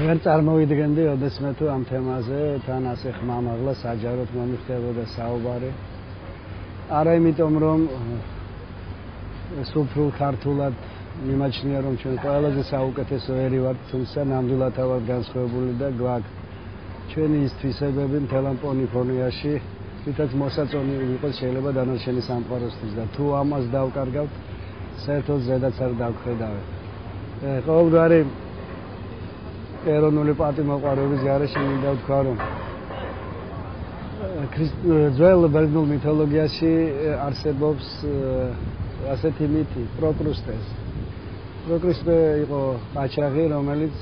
ვერ წარმოვიდგენდი, ოდესმე თუ ამ თემაზე თან ასე ხმამაღლა საჯაროდ მომიხდებოდა საუბარი. არა იმიტომ, რომ სუფრულ ქართულად მიმაჩნია, რომ ჩვენ ყველაზე საუკეთესო ერი ვართ, თუმცა ნამდვილად ვართ განსხვავებული და გვაქვს ჩვენი ის თვისებები მთელ ამ პოლიფონიაში, რითაც მოსაწონი იყოს შეიძლება დანარჩენი სამყაროსთვის და თუ ამას დავკარგავთ, საერთოდ ზედაც არ დავხედავთ. ყოველგვარი ეროვნული პატიმოყვარეობის გარეშე მინდა ვთქვა, რომ ძველ ბერძნულ მითოლოგიაში არსებობს ასეთი მითი, პროკრუსტეს. პროკრუსტე იყო ყაჩაღი, რომელიც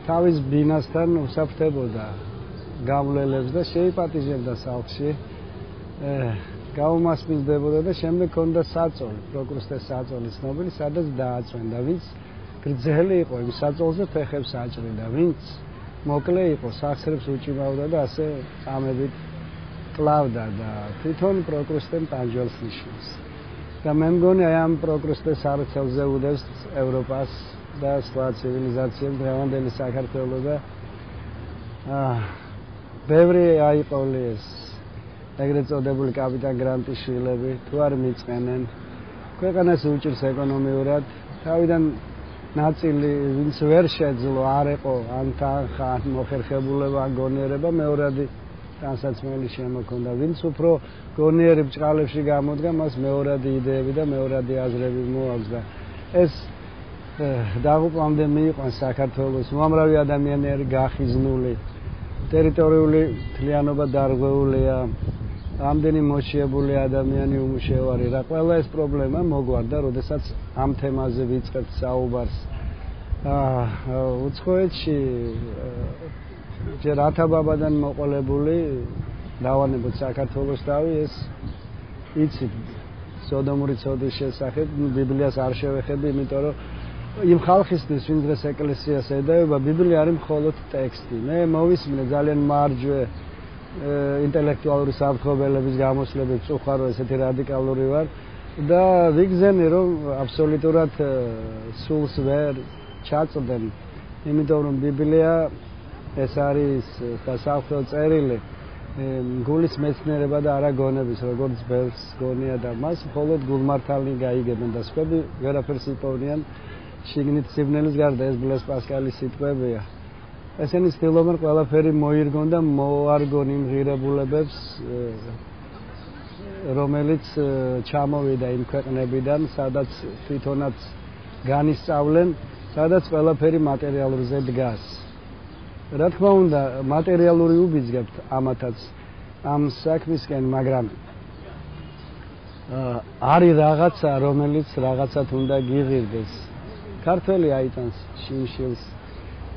თავის ბინასთან უსაფრთხებოდა გავლელებს და შეიპატიჟებდა სახლში, გაუმასპინძდებოდა და შემდეგ ჰქონდა საწოლი, პროკრუსტეს საწოლი ცნობილი, სადაც დააწვენდა, ვინც გრძელი იყო იმ საწოლზე ფეხებს აჭრიდა, ვინც მოკლე იყო, სახსრებს უჭიმავდა და ასე წამებით კლავდა და თვითონ პროკრუსტემ ტანჯვალს ნიშნავს. და მე მგონი აი ამ პროკრუსტეს არცელზე უდევს ევროპას და სხვა ცივილიზაციებს დღევანდელი საქართველო და ბევრი აიყოლი ეს ეგრეთ წოდებული კაპიტან გრანტის შვილები თუ არ მიწყენენ ქვეყანას უჭირს ეკონომიურად თავიდან ნაწილი ვინც ვერ შეძლო არ იყო ან თანხა ან მოხერხებულება ან გონიერება მეორადი განსაცმელი შემოქონდა ვინც უფრო გონიერი ბჭყალებში გამოდგა მას მეორადი იდეები და მეორადი აზრები მოაქვს და ეს დაღუპვამდე მიიყვანს საქართველოს უამრავი ადამიანი არის გახიზნული ტერიტორიული მთლიანობა დარღვეულია ამდენი მოშიებული ადამიანი უმუშევარი რა ყველა ეს პრობლემა მოგვარდა როდესაც ამ თემაზე ვიწყებთ საუბარს უცხოეთში ჯერ ათაბაბადან მოყოლებული დავანებოთ საქართველოს თავი ეს იცით სოდომური ცოდვის შესახებ ბიბლიას არ შევეხები იმიტომ რომ იმ ხალხისთვის ვინც დღეს ეკლესიას ედავება ბიბლია არის მხოლოდ ტექსტი მე მოვისმინე ძალიან მარჯვე ინტელექტუალური საფრთხობელების გამოსვლებით წუხარო ესეთი რადიკალური ვარ და ვიგზენი რომ აბსოლუტურად სულს ვერ ჩაწვდენ იმიტომ რომ ბიბლია ეს არის სასახლო წერილი გულის მეცნიერება და არა გონების როგორც ბევრს გონია და მას მხოლოდ გულმართალი გაიგებენ და სხვები ვერაფერს იპოვნიან შიგნით სიბნელის გარდა ეს ბლეს პასკალის სიტყვებია ესენი ცდილობენ ყველაფერი მოირგონ და მოარგონ იმ ღირებულებებს რომელიც ჩამოვიდა იმ ქვეყნებიდან სადაც თვითონაც განისწავლენ სადაც ყველაფერი მატერიალურზე დგას რა თქმა უნდა მატერიალური უბიძგებთ ამათაც ამ საქმისკენ მაგრამ არის რაღაცა რომელიც რაღაცათ უნდა გიღირდეს ქართველი აიტანს შიმშილს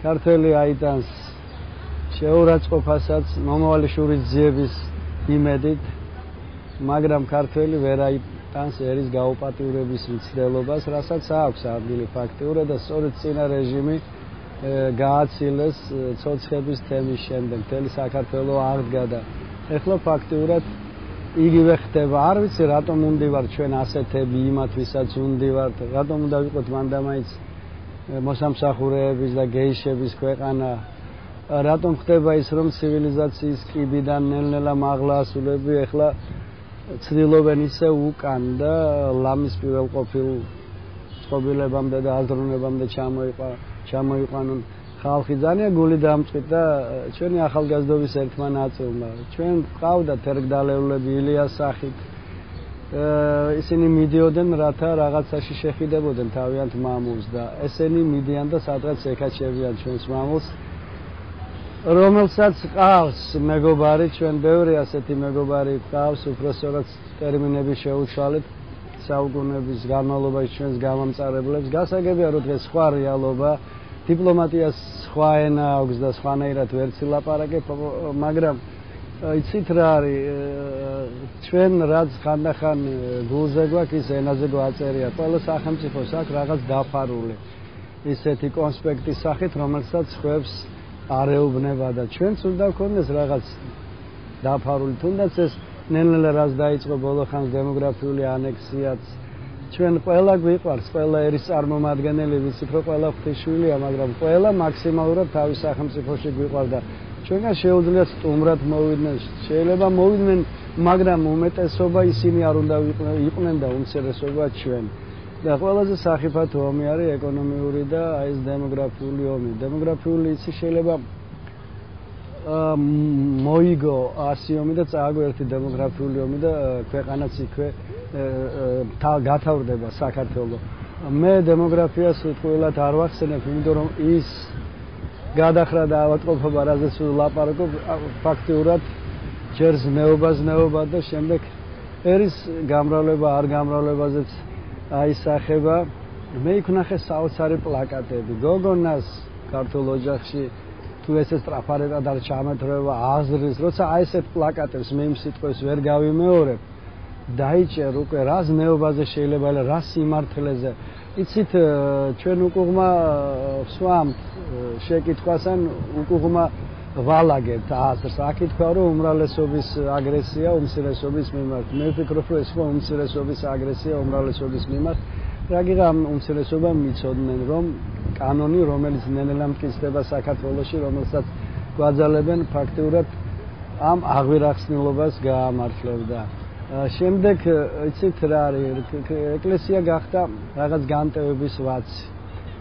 ქართველი აიტანს შეურაცხყოფასაც მომავალი შურის ძიების იმედით მაგრამ ქართველი ვერ აიტანს ერის გაუპატიურების მცდელობას რასაც აქვს ადგილი ფაქტიურად და სწორედ წინა რეჟიმი გააცილეს ცოცხების თემის შემდეგ მთელი საქართველო აღდგა და ეხლა ფაქტიურად იგივე ხდება არ ვიცი რატომ უნდივარ ჩვენ ასეთები იმათვისაც უნდივართ რატომ უნდა ვიყოთ მანდამაიც მოსამსახურეების და გეიშების ქვეყანა რატომ ხდება ის რომ ცივილიზაციის კიბიდან ნელ-ნელა მაღლა ასულები ეხლა ცდილობენ ისე უკან და ლამის პირველყოფილ წყობილებამდე და აზროვნებამდე ჩამოიყვანონ ხალხი ძალიან გული დამწყით და ჩვენი ახალგაზრდობის ერთმა ნაწილმა ჩვენ ყავდათ ერგდალეულები ილიას სახით ისინი მიდიოდნენ რათა რაღაცაში შეხიდებოდნენ თავიანთ მამულს და ესენი მიდიან და სადღაც ეკაჩებიან ჩვენს მამულს რომელსაც ყავს მეგობარი ჩვენ ბევრი ასეთი მეგობარი ყავს უпроსტად ტერმინები შეუცვალეთ საუკუნეების განმავლობაში ჩვენს გამომწარებლებს გასაგებია რომ დღეს სხვა რეალობა დიპლომატიას სხვა ენა აქვს და სხვანაირად ვერ ცილაპარაკებ მაგრამ იცით რა არის ჩვენ რაც ხანდახან გულზე გვაქვს ის ენაზე გვაწერია ყველა სახელმწიფოს აქვს რაღაც დაფარული ისეთი კონსპექტის სახით რომელსაც ხვევს არ ეუბნება და ჩვენც უნდა გქონდეს რაღაც დაფარული თუნდაც ეს ნელ-ნელა რაც დაიწყო ბოლო ხანს დემოგრაფიული ანექსიაც ჩვენ ყველა გვიყვარს, ყველა ერის წარმომადგენელი, ვიცით რომ ყველა ღვთისმშობელია, მაგრამ ყველა მაქსიმალურად თავის სახელმწიფოში გვიყვარდა. ჩვენგან შეუძლია სტუმრად მოვიდნენ, შეიძლება მოვიდნენ, მაგრამ უმეტესობა ისინი არ უნდა იყვნენ და უმცირესობა ჩვენ. და ყველაზე სახიფათო ომი არის ეკონომიური და ეს დემოგრაფიული ომი. დემოგრაფიული იცი შეიძლება მოიგო 100 ომი და წააგო ერთი დემოგრაფიული ომი და ქვეყანაც იქვე გათავრდება საქართველოს. მე დემოგრაფიას უთყვილად არ ვახსენებ, იმიტომ რომ ის გადახრა და ავადმყოფობა, რაზეც ვლაპარაკობ, ფაქტიურად ჯერ ზნეობა და შემდეგ ერის გამრავლება არ გამრავლებაზეც აისახება. მე იქ ვნახე საოცარი პლაკატები გოგონას ქართულ ოჯახში თუ ესე სტრაფარეტად არ ჩამეთრევა აზრის, როცა აი ესეთ პლაკატებს მე იმ სიტყვებს ვერ გავიმეორებ, დაიჭერ უკვე რა ზნეობაზე შეიძლება რა სიმართლეზე. იცით ჩვენ უკუღმა ვსვამთ შეკითხვასთან, უკუღმა ვალაგებთ აზრს. აქ ითქვა რომ უმრავლესობის აგრესია უმცირესობის მიმართ. მე ვფიქრობ რომ ეს უმცირესობის აგრესია უმრავლესობის მიმართ. რაგიღა უმცირესობამ მიცოდნენ რომ კანონი, რომელიც ნელ-ნელა მტკიცდება საქართველოში, რომელსაც გვაძალებენ, ფაქტიურად ამ აღვირახსნილობას გაამართლებდა. შემდეგ იცით რა არის, ეკლესია გახდა რაღაც განტევების ვაცი.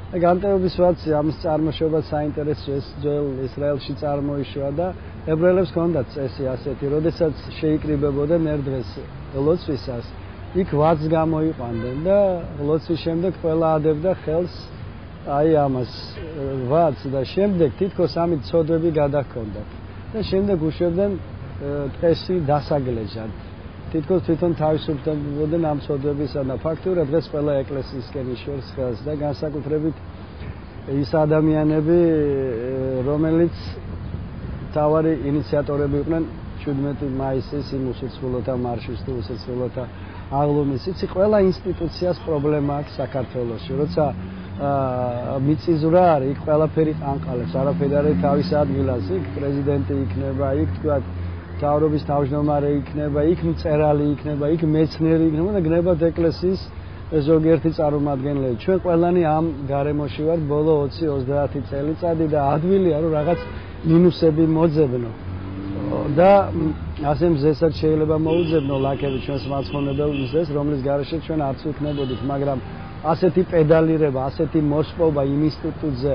განტევების ვაცი ამის წარმოშობა საინტერესო ეს ძველ ისრაელში წარმოიშვა და ებრაელებს ჰქონდათ წესი ასეთი, როდესაც შეიკრიბებოდნენ ერთ დღეს ლოცვისას, იქ ვაცს გამოიყვანდნენ და ლოცვის შემდეგ ყველა ადებდა ხელს აი ამას ვაცს და შემდეგ თითქოს ამით ცოდვები გადაჰქონდათ და შემდეგ უშვებდნენ ტყეში დასაგლეჟად. თითქოს თვითონ თავისუფლებდნენ ამ ცოდვებისა და ფაქტიურად დღეს ყველა ეკლესიისკენ იშვერს ხელს და განსაკუთრებით ის ადამიანები, რომელიც თავარი ინიციატორები იყვნენ 17 მაისის იმ უსიცილოთა მარშის თუ უსიცილოთა აღლუმის. იცი ყველა ინსტიტუციას პრობლემა აქვს საქართველოში, როცა მიწისძვრა არის, იქ ყველაფერი ყანყალებს, არაფერი არ არის თავის ადგილას, იქ პრეზიდენტი იქნება, იქ თქვა თავრობის თავმჯდომარე იქნება, იქ მწერალი იქნება, იქ მეცნიერი იქნება და გნებათ ეკლესიის ზოგიერთი წარმომადგენლები. ჩვენ ყველანი ამ გარემოში ვართ ბოლო 20-30 წელიწადი და ადვილია რომ რაღაც მინუსები მოძებნო. და ასე მზესაც შეიძლება მოუძებნო ლაქები ჩვენს მაცხონებელ მზეს, რომლის გარეშე ჩვენ არც ვიქნებოდით, მაგრამ ასეთი პედალირება, ასეთი მოსპობა იმ ინსტიტუტზე,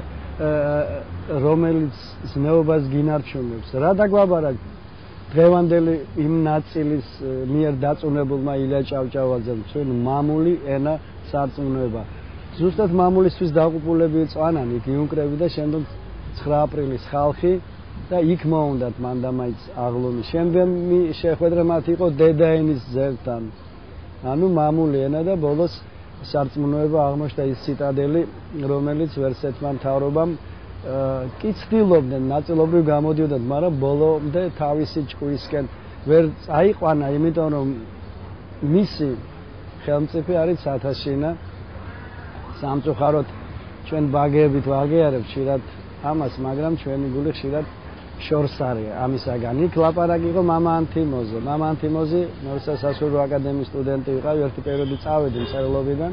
რომელიც ზნეობას გინარჩუნებს. რა დაგვაბარა დღევანდელი იმ ნაწილის მიერ დაწუნებულმა ილია ჭავჭავაძემ, ჩვენ მამული ენა სარწმუნოება. ზუსტად მამულისთვის დაყუპულები წვანან იქ იუნკრები და შემდეგ 9 აპრილის ხალხი და იქ მოუნდათ მან და მაინც აღლუმი. შემდგომი შეხვედრა მათ იყო დედაენის ძერთან. ანუ მამული ენა და ბოლოს სარწმუნოება აღმოჩნდა ის ციტადელი, რომელიც ვერსეთმა მთავრობამ კი ცდილობდნენ, ნაწილობრივ გამოდიოდათ, მაგრამ ბოლომდე თავისი ჭკუისკენ ვერ წაიყვანა, იმიტომ რომ მისი ხელმწიფე არის ცათაშინა. სამწუხაროდ ჩვენ ბაგეებით ვაღიარებთ ხშირად ამას, მაგრამ ჩვენი გული ხშირად შორს არის ამისაგან. იქ ლაპარაკი იყო მამა ანთიმოზე. მამა ანთიმოზი როცა სასულიერო აკადემიის სტუდენტი ვიყავი, ერთი პერიოდი წავედი მწერლობიდან,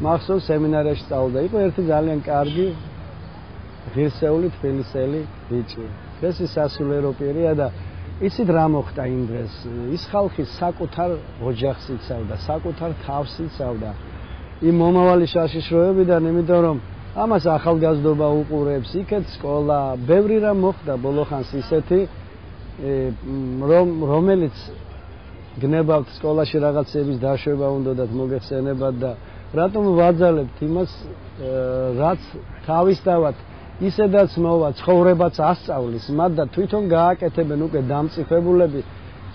მახსოვს სემინარიაში სწავლობდა. იყო ერთი ძალიან კარგი ღირსეული თბილისელი ბიჭი. ეს სასულიერო პირია და იცით რა მოხდა იმ დღეს? ის ხალხი საკუთარ ოჯახს იცავდა, საკუთარ თავს იცავდა. იმ მომავალი საშიშროებიდან, იმიტომ რომ ამას ახალგაზრდობა უყურებს, იქეთ სკოლა, ბევრი რამ მოხდა ბოლოხანს ისეთი, რომელიც გნებავთ სკოლაში რაღაცების დაშვება უნდათ მოგეხსენებათ და რატომ ვაძალებთ იმას, რაც თავისთავად ისედაც მოვა, ცხოვრებაც ასწავლის, მათ და თვითონ გააკეთებენ უკვე დამწიფებულები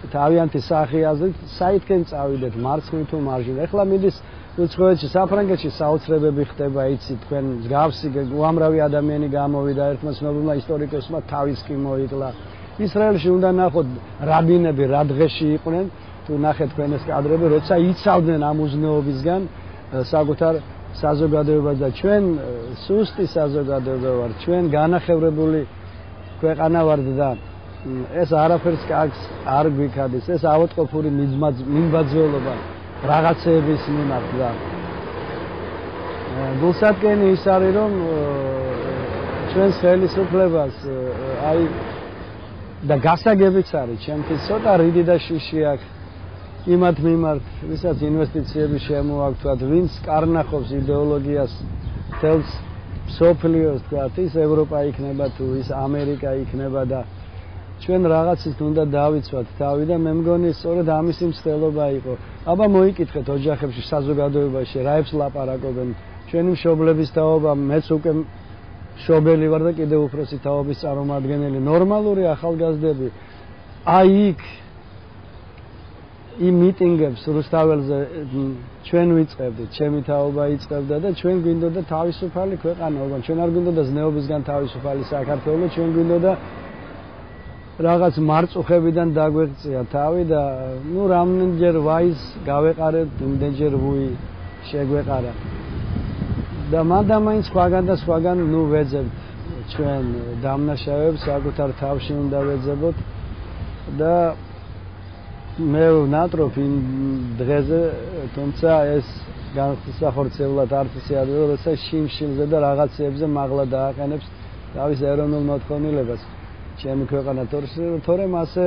თავიანთი სახი აზრით, საითკენ წავიდეთ, მარცხნივ თუ მარჯვნივ. ეხლა მიდის უცხოეთში, საფრანგეთში საოცრებები ხდება, იცით, თქვენ მსგავსი უამრავი ადამიანი გამოვიდა, ერთმა ცნობილმა ისტორიკოსმა თავის კი მოიკლა. ისრაელში უნდა ნახოთ რაბინები რა დღეში იყვნენ, თუ ნახეთ თქვენ ეს კადრები, როცა იცავდნენ ამ უზნეობისგან საკუთარ საზოგადოებას და ჩვენ სუსტი საზოგადოება ვართ, ჩვენ განახევრებული ქვეყანა ვართ და ეს არაფერს კარგს არ გვიქადის, ეს ავადმყოფური მიმბაძველობა რაღაცების მიმართ და გულსატკენი ის არის რომ ჩვენს ხელისუფლებას აი და გასაგებიც არის ჩემთვის ცოტა რიდი და შიში აქვს იმათ მიმართ ვისაც ინვესტიციები შემოაქვთ ვინც კარნახობს იდეოლოგიას თელს სოფლიოს თქვათ ის ევროპა იქნება თუ ის ამერიკა იქნება და ჩვენ რაღაცით უნდა დავიცვათ თავი და მე მგონი სწორედ ამისი მცდელობა იყო აბა მოიკითხეთ ოჯახებში საზოგადოებაში რაებს ლაპარაკობენ ჩვენი მშობლების თაობა მეც უკვე მშობელი ვარ და კიდევ უფროსი თაობის წარმომადგენელი ნორმალური ახალგაზრდები აი იქ იმ მიტინგებს რუსთაველზე ჩვენ ვიწყებდით ჩემი თაობა იწყებდა და ჩვენ გვინდოდა თავისუფალი ქვეყანა ოღონდ ჩვენ არ გვინდოდა ზნეობისგან თავისუფალი საქართველო ჩვენ გვინდოდა რაღაც მარწუხებიდან დაგვეღწია თავი და ნუ რამდენჯერ ვაის გავეყარეთ იმდენჯერ ვუი შეგვეყარა და მანდამაინც სხვაგან ნუ ვეძებთ ჩვენ დამნაშავეებს საკუთარ თავში უნდა ვეძებოთ და მე ვნატრობ იმ დღეზე თუმცა ეს განსახორციელებლად არ ისეადო როცა შიმშილზე და რაღაცებზე მაღლა დააყენებს თავის ეროვნულ მოთხოვნილებას ჩემი ქვეყანა თორემ ასე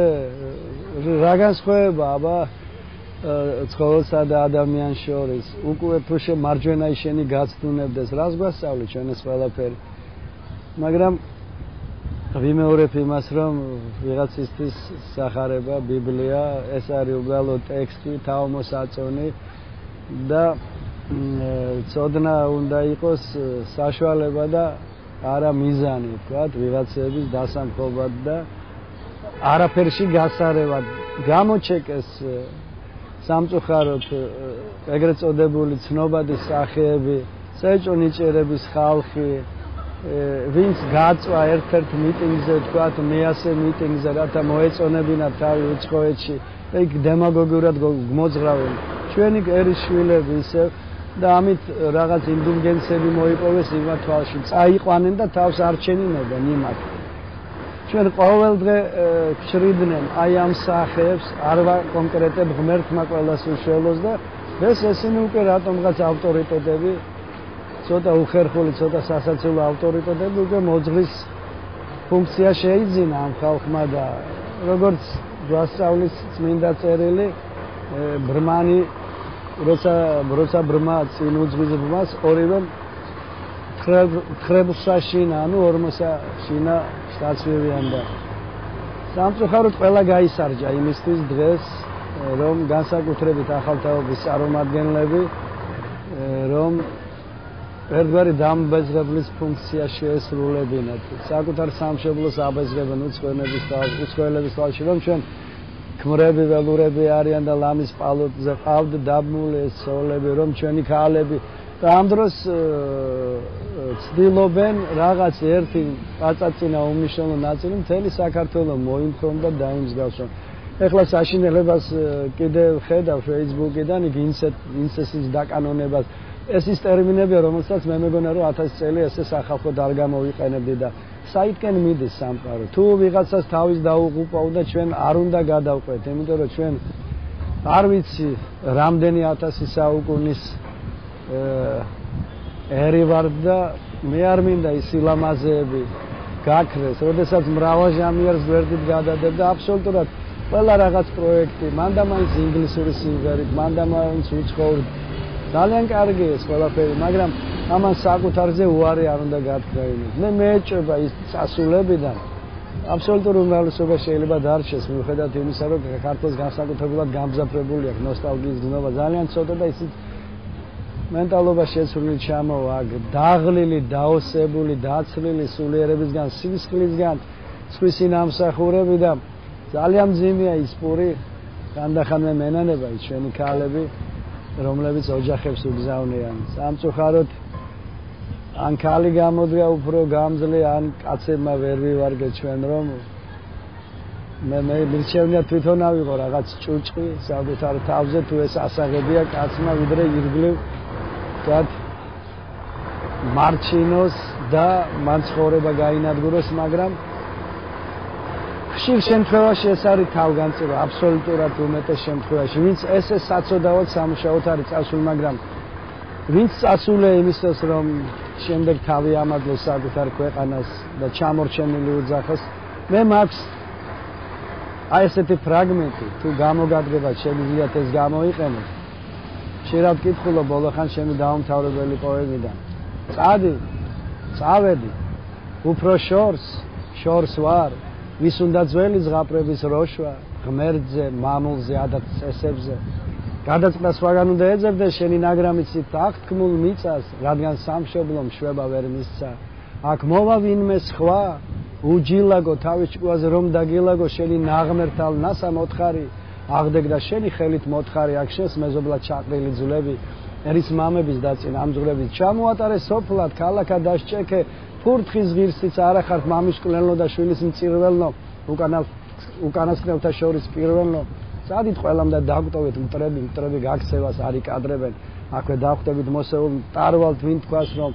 რა განსხვავება აბა ცხოველსა და ადამიანს შორის უკვე თუ მარჯვენა შენი გაცდუნებდეს რას გვასწავლი ჩვენ ეს ყველაფერი მაგრამ ვიმეორებ იმას რომ ვიღაცისთვის სახარება ბიბლია ეს არის უბრალოდ ტექსტი თავმოსაწონი და ცოდნა უნდა იყოს საშუალება და არა მიზანი ვთქვათ ვიღაცების დასამხობად და არაფერში გასარევად გამოჩეკეს სამწუხაროდ ეგრეთ წოდებული ცნობადი სახეები საეჭვო ნიჭიერების ხალხი ვინც გაწვა ერთ-ერთ მიტინგზე თქვათ მეასე მიტინგზე რათა მოეწონებინათ თავი უცხოეთში და იქ დემაგოგიურად გმოძღრავენ ჩვენი ერისშვილები ისევ და ამით რაღაც ინდულგენცები მოიპოვეს იმათ თვალში წაიყვანენ და თავს არ ჩენინებენ იმათ ჩვენ ყოველდღე გჭრიდნენ აი ამ სახეებს არ ვაკონკრეტებ ღმერთმა ყველას უშველოს და ეს ესენი უკვე რატომღაც ავტორიტეტები ცოტა უხერხული ცოტა სასაცილო ავტორიტეტები უკვე მოძღრის ფუნქცია შეიძინა ამ ხალხმა და როგორც გვასწავლის წმინდა წერილი ბრმანი როცა ბრმა წინ უძღვის ბრმას ორივე თხრებსაშინა ანუ ორმოსა შინა შტაცვივიან და სამწუხაროდ ყველა გაისარჯა იმისთვის დღეს რომ განსაკუთრებით ახალთაობის წარმომადგენლები რომ ერთგვარი დამბეზრებლის ფუნქცია შეესრულებინათ საკუთარ სამშობლოს აბეზრებენ უცხოელების თვალში რომ ჩვენ ქმრები ველურები არიან და ლამის პალოტზე ყავთ დაბმული სოლები რომ ჩვენი ქალები და ამ დროს ცდილობენ რაღაც ერთი პაწაწინა უმნიშვნელო ნაწილი მთელი საქართველოს მოიმხრონ და დაიმსგავსონ ეხლა საშინელებას კიდევ ხედავ Facebook-იდან იქ ინცესის დაკანონებას ეს ის ტერმინებია რომელსაც მე მეგონა რომ 1000 წელი ესე სახალხო არ გამოვიყენებდი და საითკენ მიდის სამყარო თუ ვიღაცას თავის დაუღუპავ და ჩვენ არ უნდა გადავყვეთ იმიტომ რომ ჩვენ არ ვიცი რამდენი 1000 საუკუნის ერი ვარ და მე არ მინდა ის სილამაზეები გაქრეს როდესაც მრავალჟამიერს გვერდით გადადებ და აბსოლუტურად ყველა რაღაც პროექტი მანდამაინც ინგლისური სიმღერით მანდამაინც უცხოური ძალიან კარგი ეს ყველაფერი მაგრამ ამან საკუთარზე უარი არ უნდა გათქვაინოს მე მეეჭვება ის წასულებიდან აბსოლუტური უმრავლესობა შეიძლება დარჩეს მიუხედავად იმისა რომ ქართლს განსაკუთრებულად გამძაფრებული აქვს ნოსტალგიის გზნობა ძალიან ცოტა და ისიც მენტალობა შეცვლილი ჩამოვა დაღლილი დაოსებული დაცლილი სულიერებისგან სისხლისგან სხვისი ნამსახურები და ძალიან მძიმეა ის პური ხანდახან მე მენანება ის ჩვენი ქალები რომლებიც ოჯახებს უგზავნიან სამწუხაროდ ან ქალი გამოდგა უფრო გამძლე ან კაცებმა ვერ ვივარგეთ ჩვენ რომ მე მირჩევნია თვითონ ავიღო რაღაც ჭუჭყი საკუთარ თავზე თუ ეს ასაღებია კაცმა ვიდრე ირგლივ თქვათ მარჩინოს და მან ცხოვრება გაინადგუროს მაგრამ ხშირ შემთხვევაში ეს არის თავგანწირვა, აბსოლუტურად უმეტეს შემთხვევაში, ვინც ესე საწოდავად სამუშაოდ არის წასული, მაგრამ ვინც წასულია იმისთვის, რომ შემდეგ თავი ამადლოს საკუთარ ქვეყანას და ჩამორჩენილი უძახოს, მე მაქვს აი ესეთი ფრაგმენტი, თუ გამოგადგება შეგიძლიათ ეს გამოიყენოთ. შეიძლება ვკითხულო ბოლოხან ჩემი დაუმთავრებელი პოემიდან. წადი, წავედი, უფრო შორს ვარ, ვის უნდა ძველი ზღაპრების როშვა, ღმერთზე, მამულზე, ადათ-წესებზე. გადაწყვეტა სხვაგან უნდა ეძებდეს შენი ნაგრამიცით აღთქმულ მიწას, რადგან სამშობლო მშვება ვერ მისცა. აქ მოვა ვინმე სხვა, უჯილაგო თავის ჭკუაზე რომ დაგილაგო შენი ნაღმერთალ ნასა მოთხარი, აღდეგდა შენი ხელით მოთხარი, აქ შენს მეზობლად ჩაყრილი ძვლები, ერის მამების დაწინ ამძღვრებით ჩამოატარე სოფლად, ქალაქად დასჭექე, ფურთხის ღირსიც არა ხართ მამის კვლელნო და შვილის მწირველნო, უკანასკნელთა შორის პირველნო. წადით ყველამ და დაგვტოვეთ მტრები გაქცევას არ იკადრებენ. აქვე დავხვდებით მოსეულ ტარვალთ ვინ თქვას რომ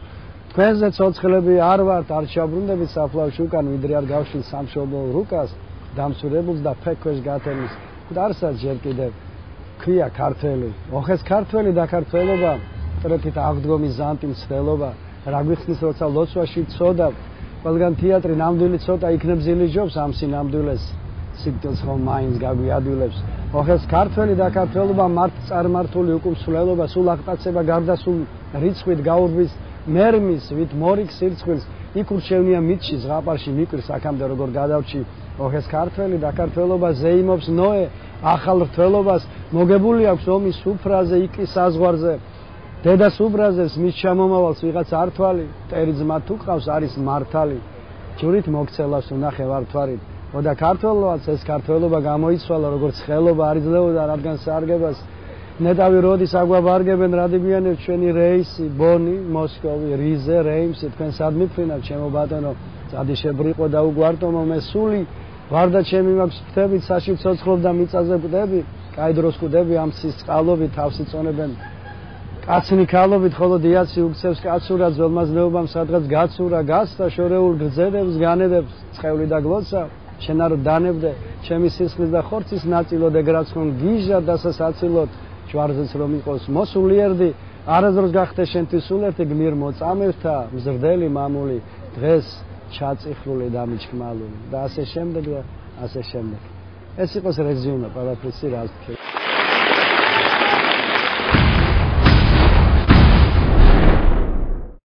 თქვენზე ცოცხლები არ ვართ, არ ჩაბრუნდებით საფლავში უკან, ვიდრე არ გავშლით სამშობლო რუკას, დამსვირებულს და ფექვეშ გათემის. მკვდარსაც ჯერ კიდევ ქვია ქართველი. ოხეს ქართველი და ქართველობა, მტრეთით აღდგომის ზანტი მცდელობა. რა გვიხსნის როცა ლოცვაში წოდავ, ყველგან თეატრი ნამდვილი ცოტა იქნებ ზილი ჯობს ამ სინამდვილეს. სიკვდილს ხომ მაინც გაგვიადვილებს. ოხეს ქართველი და ქართველობა მართ წარმართული უკუმსვლელობა, სულ აღტაცება გარდასულ რიცხვით გაურბის მერმის, ვით მორიქს სირცხვილს, იქ ურჩევნია მიწში ზღაპარში მიკვირს აქამდე როგორ გადავჭი. ოხეს ქართველი და ქართველობა ზეიმობს ნოე, ახალ რთველობას, მოგებული აქვს ომის სუფრაზე, იქი საზღვარზე. დედას უბრაზებს მის ჩამომავალს ვიღაც ართვალი, მტერი ძმა თუ ყავს არის მართალი. ჯვრით მოგცელავს უნახე ვართვარით. და ქართველობაც ეს ქართველობა გამოიცვალა როგორც ხელობა არ იძლეოდა რადგან სარგებას ნეტავი როდის აგვაბარგებენ რადიბიანებს ჩვენი რეისი ბონი მოსკოვი რიზე რეიმსი თქვენ სად მიფრინავ ჩემო ბატონო წადი შებრიყო და უგვარტომო მე სული ვარდა ჩემი მაქვს ფრთებით საში ცოცხლობ და მიწაზე კვდები კაი დროს კვდები ამ ცის წყალობით თავსი წონებენ კაცნი ქალობით ხოლო დიაცი უქცევს კაცურა ძველმაზნეობამ სადღაც გაცურა გასთა შორეულ გრძედებს განედებს ცხეული და გლოცა შენ არ დანებდე ჩემი სისხლის და ხორცის ნაწილო და გრაცხონ გიჟა დასასაცილოთ ჯვარზეც რომ იყოს მოსულიერდი არასდროს გახდე შენთვის სულერთი გმირ მოწამეთა მზრდელი მამული დღეს ჩაწიხრული და მიჩქმალული და ასე შემდეგ ეს იყოს რეზიუმე ყველაფრისი რაც